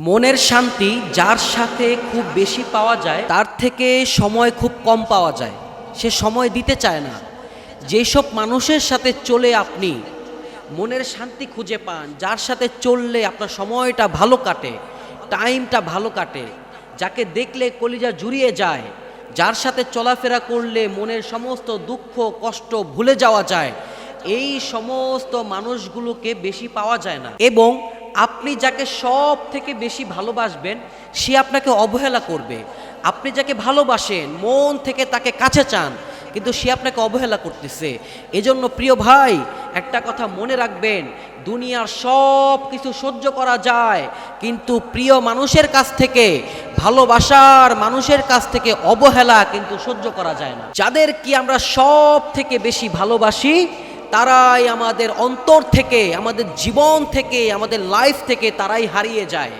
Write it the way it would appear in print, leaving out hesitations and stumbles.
মনের শান্তি যার সাথে খুব বেশি পাওয়া যায় তার থেকে সময় খুব কম পাওয়া যায়, সে সময় দিতে চায় না। যেসব মানুষের সাথে চলে আপনি মনের শান্তি খুঁজে পান, যার সাথে চললে আপনার সময়টা ভালো কাটে, টাইমটা ভালো কাটে, যাকে দেখলে কলিজা জুড়িয়ে যায়, যার সাথে চলাফেরা করলে মনের সমস্ত দুঃখ কষ্ট ভুলে যাওয়া যায়, এই সমস্ত মানুষগুলোকে বেশি পাওয়া যায় না। এবং আপনি যাকে সব থেকে বেশি ভালোবাসবেন সে আপনাকে অবহেলা করবে। আপনি যাকে ভালোবাসেন, মন থেকে তাকে কাছে চান, কিন্তু সে আপনাকে অবহেলা করতেছে। এজন্য প্রিয় ভাই, একটা কথা মনে রাখবেন, দুনিয়ার সব কিছু সহ্য করা যায়, কিন্তু প্রিয় মানুষের কাছ থেকে, ভালোবাসার মানুষের কাছ থেকে অবহেলা কিন্তু সহ্য করা যায় না। যাদের কি আমরা সব থেকে বেশি ভালোবাসি তারাই আমাদের অন্তর থেকে, আমাদের জীবন থেকে, আমাদের লাইফ থেকে তারাই হারিয়ে যায়।